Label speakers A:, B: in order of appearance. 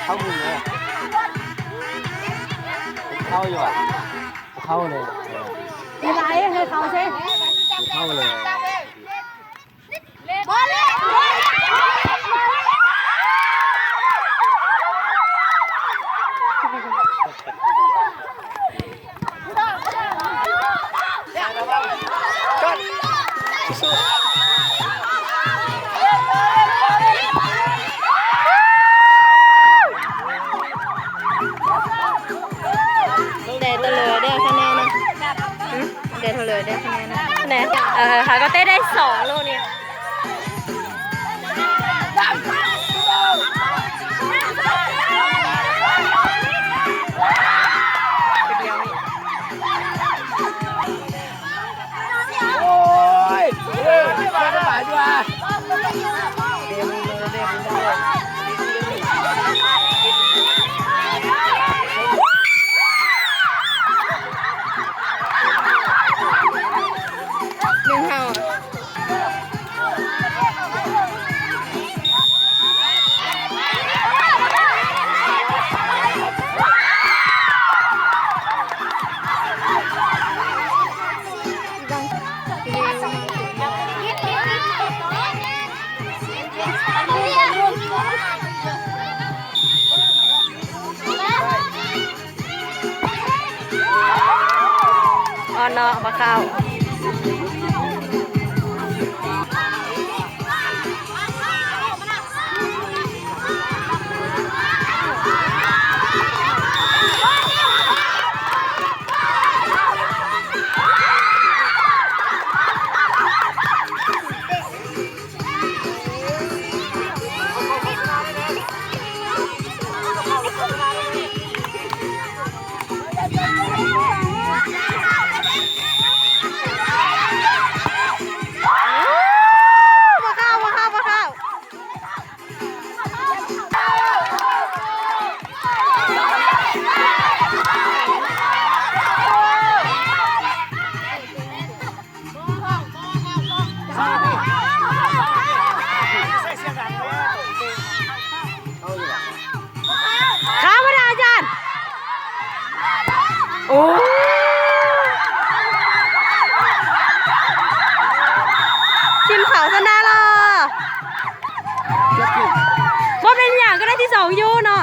A: เข้ามือเลยเข้าอยู่อ่ะเข้าเลย
B: มีไรให้เขาใช่
A: เข้าเลย
B: บอลเลยเดทเลยได้คะแนนนะเดทเลยได้คะแนนนะคะแนนค่ะก็เต้ได้2 ลูกเนี่ย
A: โอ้ยเฮ้ยไม่ไหวดีกว่าเดี๋ยวมึงเลยเดี๋ยวมึงเลย
B: 1-5อ๋อเนาะมาเข้าข้าวมาได้อาจารย์โอ้ทีมขาวชนะละว่าเป็นอย่างก็ได้ที่2 ยูเนาะ